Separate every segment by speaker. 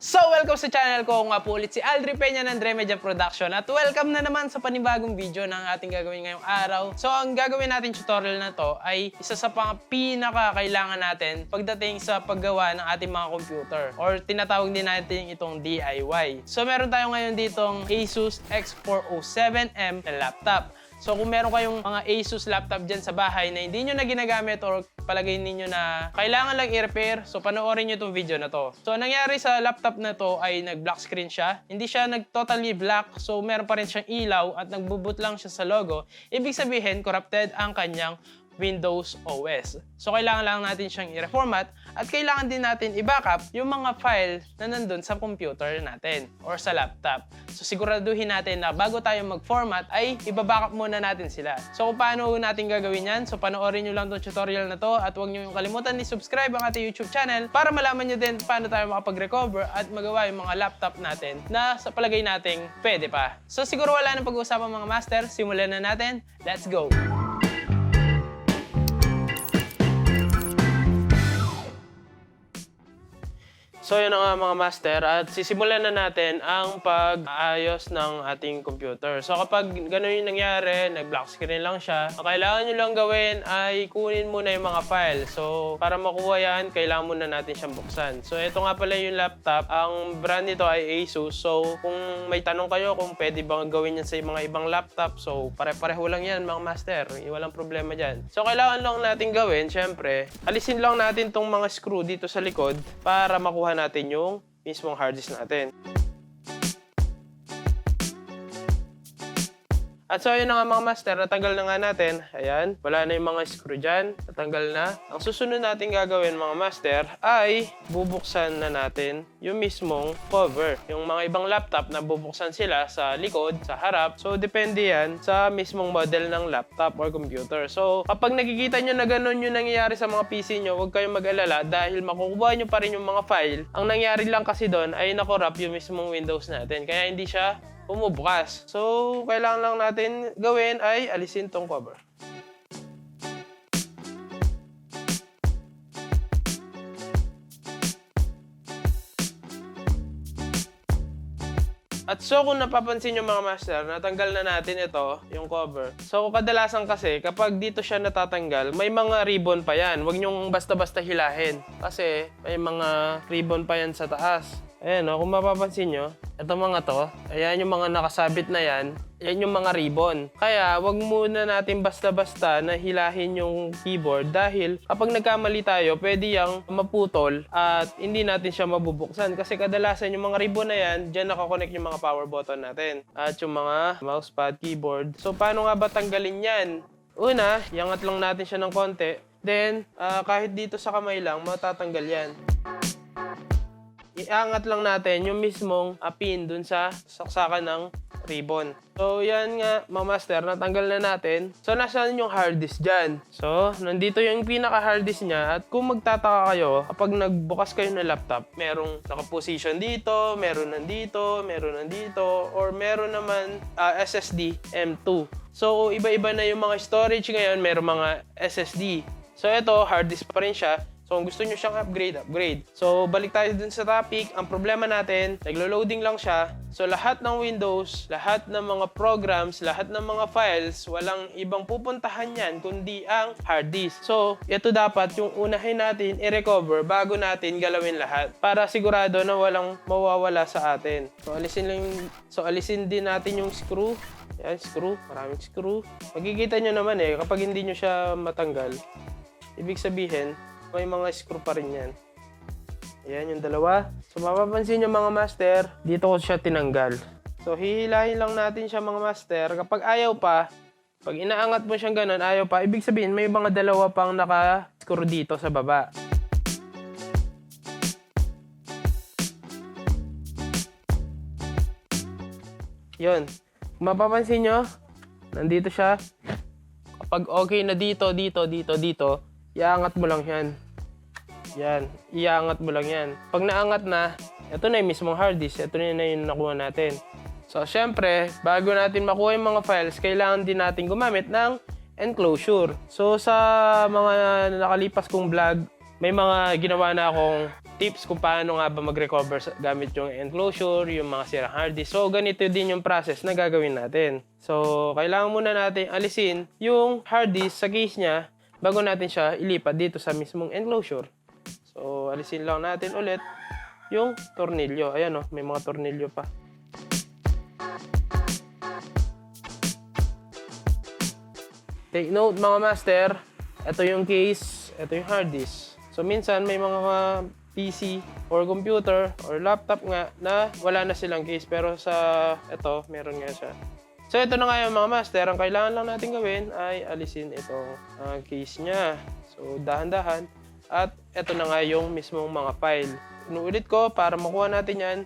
Speaker 1: So, welcome sa channel ko. Nga po ulit si Aldri Peña ng Dre Media Production. At welcome na naman sa panibagong video ng ating gagawin ngayong araw. So, ang gagawin natin tutorial na to ay isa sa pinaka-kailangan natin pagdating sa paggawa ng ating mga computer. Or tinatawag din natin itong DIY. So, meron tayo ngayon ditong Asus X407M na laptop. So kung meron kayong mga Asus laptop dyan sa bahay na hindi nyo na ginagamit or palagay ninyo na kailangan lang i-repair, so panoorin nyo itong video na to. So nangyari sa laptop na to ay nag-black screen siya. Hindi siya nag-totally black, so meron pa rin siyang ilaw at nagbuboot lang siya sa logo. Ibig sabihin, corrupted ang kanyang Windows OS. So kailangan lang natin siyang i-reformat at kailangan din natin i-backup yung mga file na nandun sa computer natin or sa laptop. So siguraduhin natin na bago tayo mag-format ay i-backup muna natin sila. So kung paano natin gagawin yan, so panoorin nyo lang itong tutorial na to at huwag nyo yung kalimutan i-subscribe ang ating YouTube channel para malaman nyo din paano tayo makapag-recover at magawa yung mga laptop natin na sa palagay nating pwede pa. So siguro wala nang pag-uusapan mga master, simulan na natin. Let's go! So yun na nga mga master at sisimulan na natin ang pag-aayos ng ating computer. So kapag gano'n yung nangyari, nag-black screen lang siya, ang kailangan nyo lang gawin ay kunin muna yung mga file. So para makuha yan, kailangan muna natin siyang buksan. So ito nga pala yung laptop. Ang brand nito ay Asus. So kung may tanong kayo kung pwede bang gawin yan sa mga ibang laptop, so pare-pareho lang yan mga master. Walang problema dyan. So kailangan lang natin gawin, syempre, alisin lang natin tong mga screw dito sa likod para makuha natin yung mismong hard disk natin. At so yun na nga mga master, natanggal na nga natin. Ayan, wala na yung mga screw dyan. Natanggal na. Ang susunod natin gagawin mga master ay bubuksan na natin yung mismong cover. Yung mga ibang laptop na bubuksan sila sa likod, sa harap. So depende yan sa mismong model ng laptop or computer. So kapag nakikita nyo na ganun yung nangyayari sa mga PC nyo, huwag kayong mag-alala dahil makukuha nyo pa rin yung mga file. Ang nangyari lang kasi doon ay na-corrupt yung mismong Windows natin. Kaya hindi siya bumubukas. So, kailangan lang natin gawin ay alisin tong cover. At so, kung napapansin nyo mga master, natanggal na natin ito, yung cover. So, kadalasan kasi, kapag dito siya natatanggal, may mga ribbon pa yan. Huwag nyong basta-basta hilahin. Kasi, may mga ribbon pa yan sa taas. Ayan o, kung mapapansin nyo, ito mga to, ayan yung mga nakasabit na yan, yan yung mga ribbon. Kaya, wag muna natin basta-basta na hilahin yung keyboard dahil kapag nagkamali tayo, pwede yang maputol at hindi natin siya mabubuksan. Kasi kadalasan yung mga ribbon na yan, dyan nakakonect yung mga power button natin at yung mga mousepad, keyboard. So, paano nga ba tanggalin yan? Una, iangat lang natin siya ng konti. Then, kahit dito sa kamay lang, matatanggal yan. Iangat lang natin yung mismong pin dun sa saksakan ng ribbon. So, yan nga, mga master, natanggal na natin. So, nasaan yung hard disk dyan? So, nandito yung pinaka-hard disk niya. At kung magtataka kayo, kapag nagbukas kayo ng laptop, merong naka-position dito, meron nandito, or meron naman SSD M2. So, iba-iba na yung mga storage ngayon, meron mga SSD. So, ito, hard disk pa rin siya. So, kung gusto nyo siyang upgrade. So, balik tayo dun sa topic. Ang problema natin, naglo-loading lang siya. So, lahat ng Windows, lahat ng mga programs, lahat ng mga files, walang ibang pupuntahan yan kundi ang hard disk. So, ito dapat yung unahin natin i-recover bago natin galawin lahat para sigurado na walang mawawala sa atin. So, alisin din natin yung screw. Yan, screw. Maraming screw. Magkikita nyo naman kapag hindi nyo siya matanggal, ibig sabihin, may mga screw pa rin yan. Ayan yung dalawa. So, mapapansin nyo mga master, dito ko siya tinanggal. So, hihilahin lang natin siya mga master. Kapag ayaw pa, pag inaangat mo siyang ganun, ayaw pa, ibig sabihin may mga dalawa pang naka-screw dito sa baba. Yun. Mapapansin nyo, nandito siya. Kapag okay na dito, iangat mo lang yan. Yan, iangat mo lang yan. Pag naangat na, ito na yung mismong hard disk. Ito na yung nakuha natin. So, syempre, bago natin makuha yung mga files, kailangan din natin gumamit ng enclosure. So, sa mga nakalipas kong vlog, may mga ginawa na akong tips kung paano nga ba mag-recover gamit yung enclosure, yung mga sirang hard disk. So, ganito din yung process na gagawin natin. So, kailangan muna natin alisin yung hard disk sa case niya bago natin siya ilipat dito sa mismong enclosure. So, alisin lang natin ulit yung tornilyo. Ayan, may mga tornilyo pa. Take note mga master, ito yung case, ito yung hard disk. So minsan may mga PC or computer or laptop nga na wala na silang case pero sa ito meron nga siya. So ito na nga yung mga master, ang kailangan lang natin gawin ay alisin itong case niya. So dahan-dahan at ito na nga yung mismong mga file. Inuulit ko para makuha natin yan,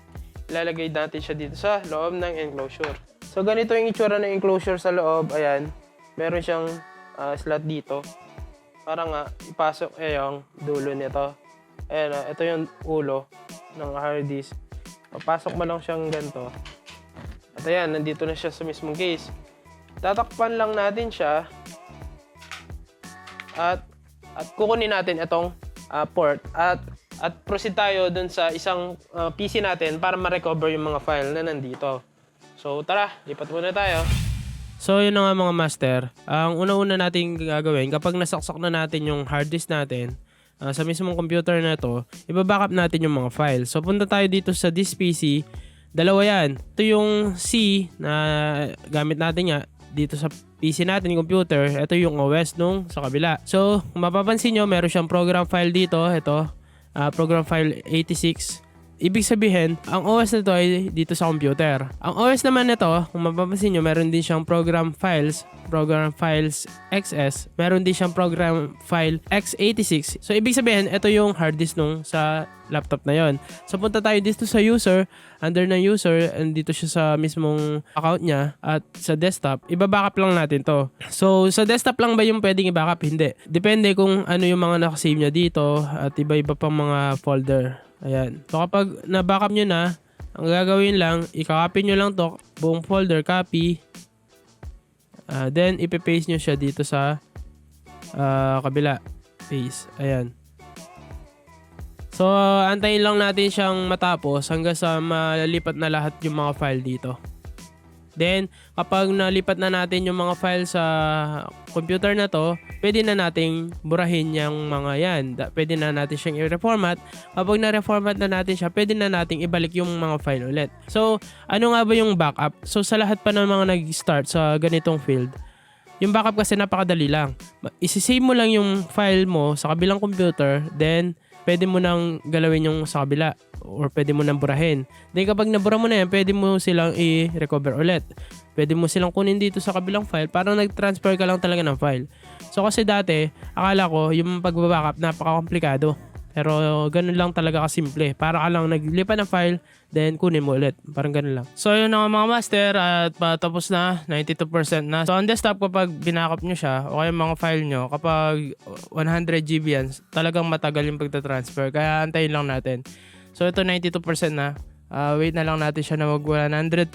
Speaker 1: ilalagay natin siya dito sa loob ng enclosure. So ganito yung itsura ng enclosure sa loob, ayan. Meron siyang slot dito para nga ipasok yung dulo nito. Ayan, ito yung ulo ng hard disk. Papasok mo lang siyang ganito. At ayan, nandito na siya sa mismong case. Tatakpan lang natin siya at kukunin natin itong port at proceed tayo dun sa isang PC natin para ma-recover yung mga file na nandito. So tara, lipat muna tayo. So yun na nga mga master, ang una-una natin gagawin kapag nasaksak na natin yung hard disk natin sa mismong computer na to, ibabackup natin yung mga files. So punta tayo dito sa this PC, dalawa yan. Ito yung C na gamit natin nga dito sa PC natin, computer. Ito yung OS nung sa kabila. So kung mapapansin nyo, meron siyang program file dito, ito, program file 86. Ibig sabihin, ang OS nito ay dito sa computer. Ang OS naman nito, kung mapapansin nyo, meron din siyang program files XS, meron din siyang program file x86. So, ibig sabihin, ito yung hard disk nung sa laptop na yon. So, punta tayo dito sa user, under ng user, and dito siya sa mismong account niya, at sa desktop, ibabackup lang natin to. So, sa desktop lang ba yung pwedeng i-backup? Hindi. Depende kung ano yung mga nakasave niya dito, at iba-iba pang mga folder. Ayan. So, kapag na-backup nyo na, ang gagawin lang, i-copy nyo lang to, buong folder, copy. Then, ipipaste nyo siya dito sa kabila. Paste. Ayan. So, antayin lang natin siyang matapos hanggang sa malipat na lahat yung mga file dito. Then, kapag nalipat na natin yung mga file sa computer na to, pwede na nating burahin yung mga yan. Pwede na natin siyang i-reformat. Kapag na-reformat na natin siya, pwede na nating ibalik yung mga file ulit. So, ano nga ba yung backup? So, sa lahat pa ng mga nag-start sa ganitong field, yung backup kasi napakadali lang. Isisave mo lang yung file mo sa kabilang computer, then pwede mo nang galawin yung sa kabila or pwede mo nang burahin. Then kapag nabura mo na yan, pwede mo silang i-recover ulit. Pwede mo silang kunin dito sa kabilang file. Parang nag-transfer ka lang talaga ng file. So kasi dati, akala ko yung pagbabackup napaka-komplikado. Pero ganun lang talaga kasimple. Para ka lang naglipat ng file, then kunin mo ulit. Parang ganun lang. So yun na mga master, at patapos na, 92% na. So on desktop, kapag binackup nyo siya, o kaya mga file nyo, kapag 100 GB yan, talagang matagal yung pagta-transfer. Kaya antayin lang natin. So ito 92% na. Wait na lang natin siya na mag 100%.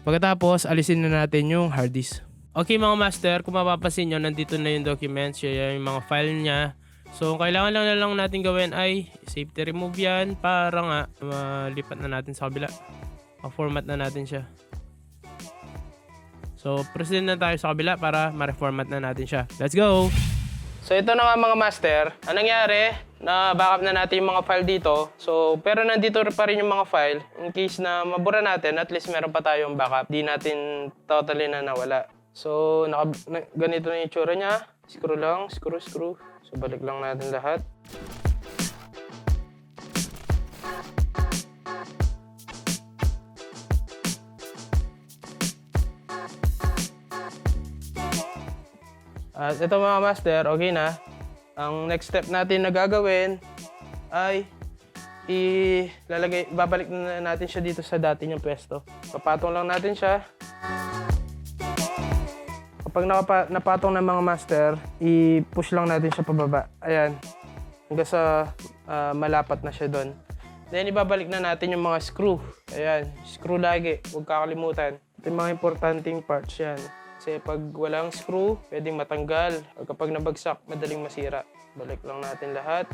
Speaker 1: Pagkatapos, alisin na natin yung hard disk. Okay mga master, kung mapapansin nyo, nandito na yung documents, yung mga file niya. So, kailangan lang natin gawin ay safety remove yan para nga malipat na natin sa kabila. Ma-format na natin siya. So, proceed na tayo sa kabila para ma-reformat na natin siya. Let's go! So, ito na nga mga master. Anong nangyari? Na-backup na natin yung mga file dito. So, pero nandito pa rin yung mga file. In case na mabura natin, at least meron pa tayong backup. Di natin totally na nawala. So, ganito na yung itsura niya. Screw lang, screw. So, balik lang natin lahat. At ito mga master, okay na. Ang next step natin na gagawin ay babalik na natin siya dito sa dati niyang pwesto. Papatong lang natin siya. Kapag napatong ng mga master, i-push lang natin siya pababa. Ayan. Hanggang sa malapat na siya doon. Then, ibabalik na natin yung mga screw. Ayan. Screw lagi. Huwag kakalimutan. Ito yung mga importanteng parts yan. Kasi pag walang screw, pwedeng matanggal. O kapag nabagsak, madaling masira. Balik lang natin lahat.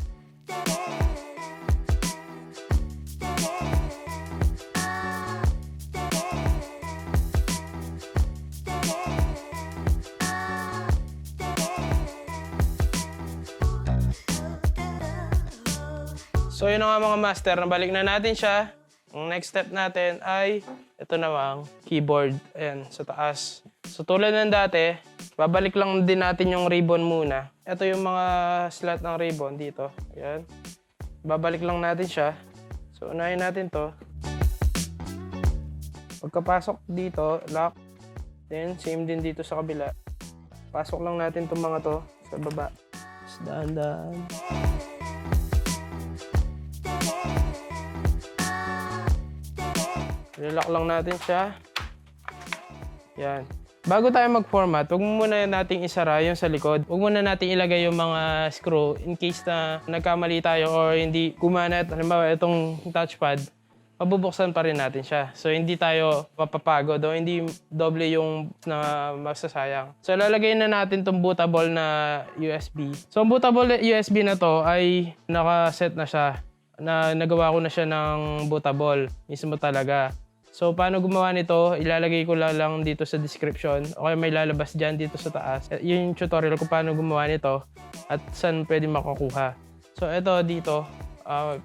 Speaker 1: So yun na nga mga master, nabalik na natin siya. Ang next step natin ay ito namang keyboard. Ayan, sa taas. So tulad ng dati, babalik lang din natin yung ribbon muna. Ito yung mga slot ng ribbon dito. Ayan. Babalik lang natin siya. So unahin natin to. Pagkapasok dito, lock. Then same din dito sa kabila. Pasok lang natin itong mga to sa baba. Just dahan-dahan. Nilock lang natin siya. Yan. Bago tayo mag-format, huwag muna nating isara yung sa likod. Huwag muna nating ilagay yung mga screw in case na nagkamali tayo or hindi gumana. Halimbawa, itong touchpad, mabubuksan pa rin natin siya. So, hindi tayo mapapagod o hindi doble yung na masasayang. So, lalagay na natin itong bootable na USB. So, ang bootable USB na to ay nakaset na siya. Nagawa ko na siya ng bootable. Mismo talaga. So, paano gumawa nito? Ilalagay ko lang dito sa description. O kaya may lalabas dyan dito sa taas. Yun yung tutorial kung paano gumawa nito at saan pwede makakuha. So, ito dito,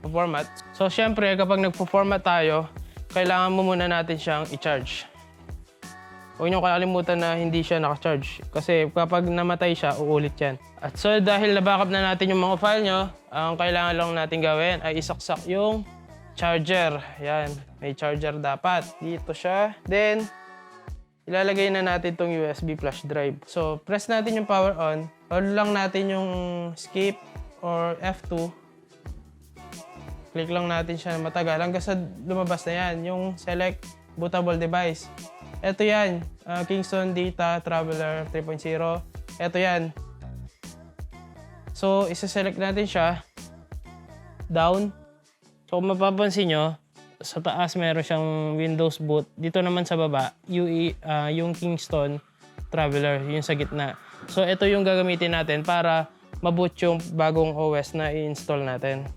Speaker 1: format. So, syempre, kapag nagpo-format tayo, kailangan mo muna natin siyang i-charge. Huwag niyo kalimutan na hindi siya naka-charge. Kasi kapag namatay siya, uulit yan. At so, dahil na-backup na natin yung mga file nyo, ang kailangan lang natin gawin ay isaksak yung charger. Yan. May charger dapat. Dito siya. Then, ilalagay na natin itong USB flash drive. So, press natin yung power on. Hold lang natin yung escape or F2. Click lang natin siya matagal. Hanggang sa lumabas na yan. Yung select bootable device. Ito yan. Kingston Data Traveler 3.0. Ito yan. So, isa-select natin siya. Down. So, kung mapapansin nyo, sa taas meron siyang Windows boot. Dito naman sa baba, yung Kingston Traveler, yung sa gitna. So, ito yung gagamitin natin para maboot yung bagong OS na i-install natin.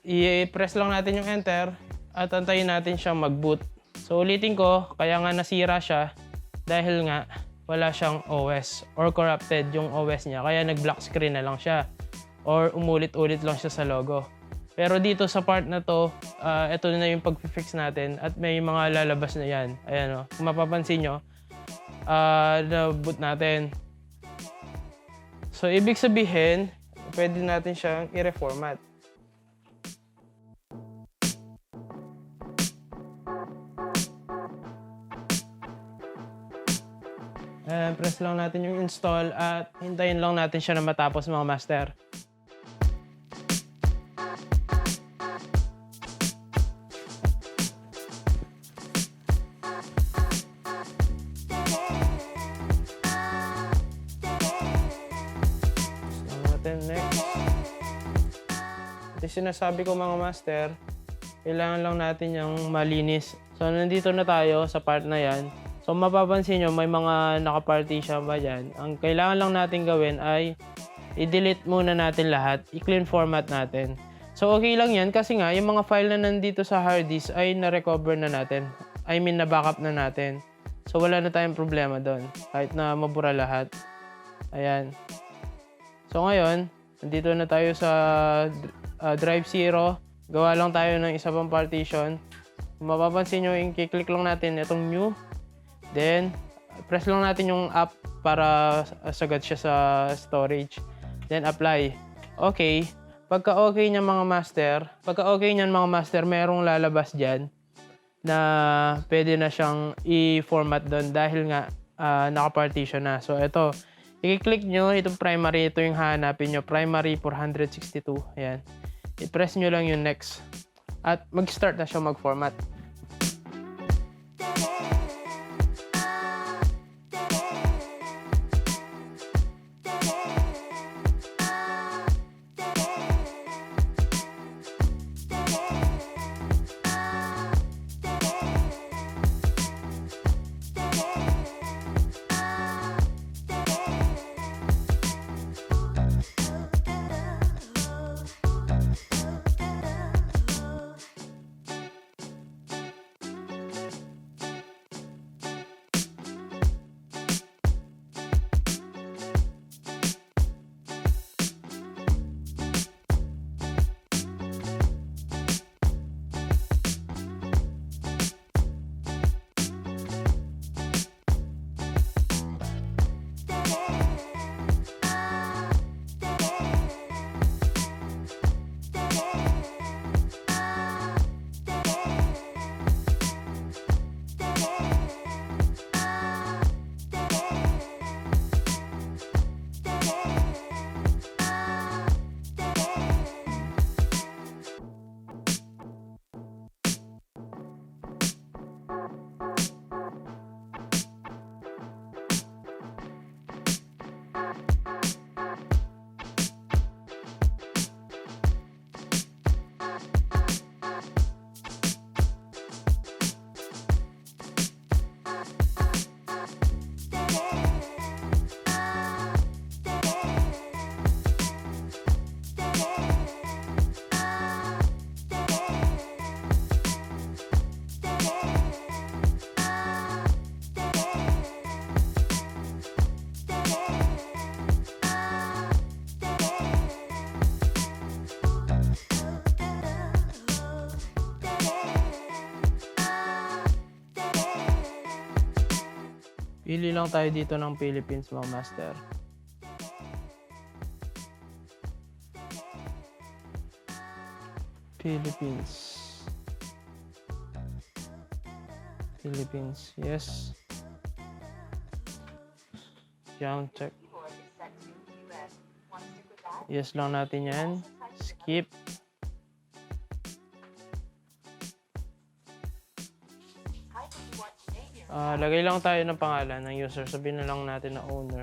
Speaker 1: I-press lang natin yung enter at antayin natin siyang mag-boot. So, ulitin ko, kaya nga nasira siya dahil nga wala siyang OS or corrupted yung OS niya. Kaya nag-black screen na lang siya or umulit-ulit lang siya sa logo. Pero dito sa part na to, ito na yung pag-fix natin at may mga lalabas na yan. Ayan o, kung mapapansin nyo, na-boot natin. So, ibig sabihin, pwede natin siyang i-reformat. Press lang natin yung install at hintayin lang natin siya na matapos mga master. Next. Ito sinasabi ko mga master, kailangan lang natin yung malinis. So, nandito na tayo sa part na yan. So, mapapansin nyo, may mga nakapartition ba dyan. Ang kailangan lang natin gawin ay i-delete muna natin lahat, i-clean format natin. So, okay lang yan kasi nga, yung mga file na nandito sa hard disk ay na-recover na natin. I mean, na-backup na natin. So, wala na tayong problema doon. Kahit na mabura lahat. Ayan. So ngayon, nandito na tayo sa drive 0. Gawa lang tayo ng isa pang partition. Kung mapapansin nyo, i-click lang natin itong new. Then, press lang natin yung app para sagad siya sa storage. Then, apply. Okay. Pagka okay niyan mga master, merong lalabas dyan na pwede na siyang i-format doon dahil nga naka-partition na. So, ito. I-click nyo itong primary, ito yung hahanapin nyo, primary 462, ayan. I-press nyo lang yung next at mag-start na siya mag-format. Pili lang tayo dito ng Philippines, mga master. Philippines, yes. Jump check. Yes lang natin yan. Skip. Lagay lang tayo ng pangalan ng user. Sabihin na lang natin na owner.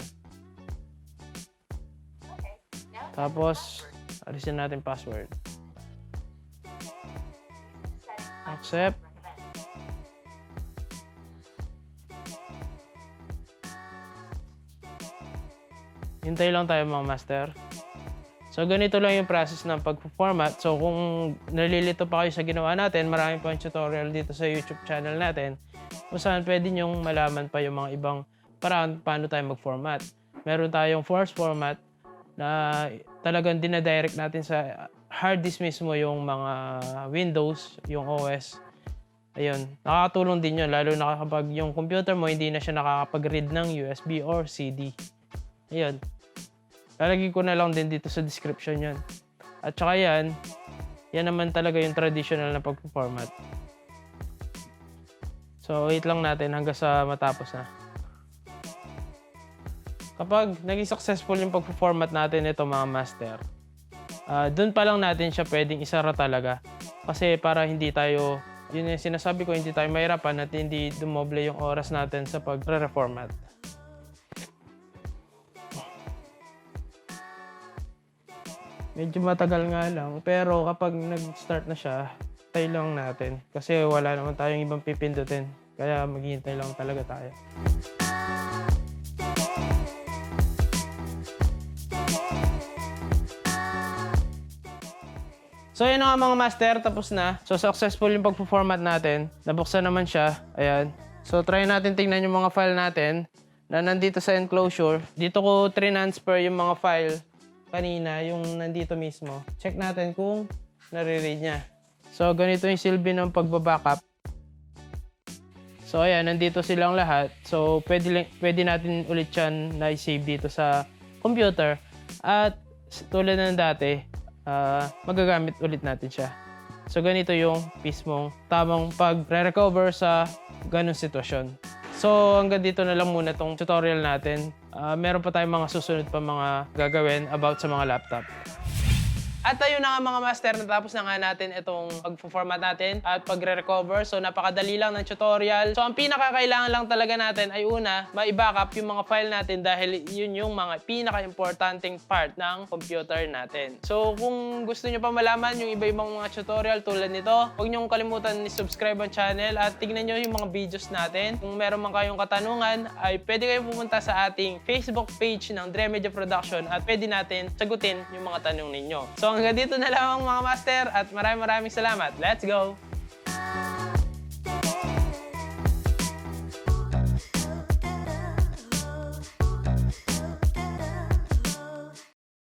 Speaker 1: Tapos, alisin natin password. Accept. Hintay lang tayo, mga master. So, ganito lang yung process ng pag-format. So, kung nalilito pa kayo sa ginawa natin, marami pa yung tutorial dito sa YouTube channel natin kung saan pwede nyong malaman pa yung mga ibang paraan paano tayo mag-format. Meron tayong force format na talagang dinadirect natin sa hard disk mismo yung mga Windows, yung OS. Ayun, nakakatulong din yun, lalo na kapag yung computer mo hindi na siya nakakapag-read ng USB or CD. Ayun. Lalagay ko na lang din dito sa description yan. At saka yan naman talaga yung traditional na pag-format. So, wait lang natin hanggang sa matapos na. Kapag naging successful yung pag-format natin ito, mga master, dun pa lang natin siya pwedeng isara talaga. Kasi para hindi tayo, yun yung sinasabi ko, hindi tayo mahirapan at hindi dumoble yung oras natin sa pag-reformat. Medyo matagal nga lang, pero kapag nag-start na siya, hintay lang natin. Kasi wala naman tayong ibang pipindutin. Kaya maghihintay lang talaga tayo. So yun na nga, mga master, tapos na. So successful yung pag-format natin. Nabuksan naman siya. Ayan. So try natin tingnan yung mga file natin na nandito sa enclosure. Dito ko transfer yung mga file kanina, yung nandito mismo. Check natin kung nare-read niya. So, ganito yung silbi ng pagba-backup. So, ayan, nandito silang lahat. So, pwede natin ulit yan na i-save dito sa computer. At tulad ng dati, magagamit ulit natin siya. So, ganito yung mismong tamang pag-recover sa ganung sitwasyon. So, hanggang dito na lang muna tong tutorial natin. Meron pa tayong mga susunod pa mga gagawin about sa mga laptop. At ayun na nga, mga master, natapos na nga natin itong pag-format natin at pagre-recover. So, napakadali lang ng tutorial. So, ang pinakakailangan lang talaga natin ay una, ma-backup yung mga file natin dahil yun yung mga pinaka-importanting part ng computer natin. So, kung gusto nyo pa malaman yung iba-ibang mga tutorial tulad nito, huwag nyo kalimutan ni-subscribe ang channel at tignan nyo yung mga videos natin. Kung meron man kayong katanungan, ay pwede kayong pumunta sa ating Facebook page ng Dre Media Production at pwede natin sagutin yung mga tanong ninyo. So, hanggang dito na lang, mga master, at maraming salamat. Let's go!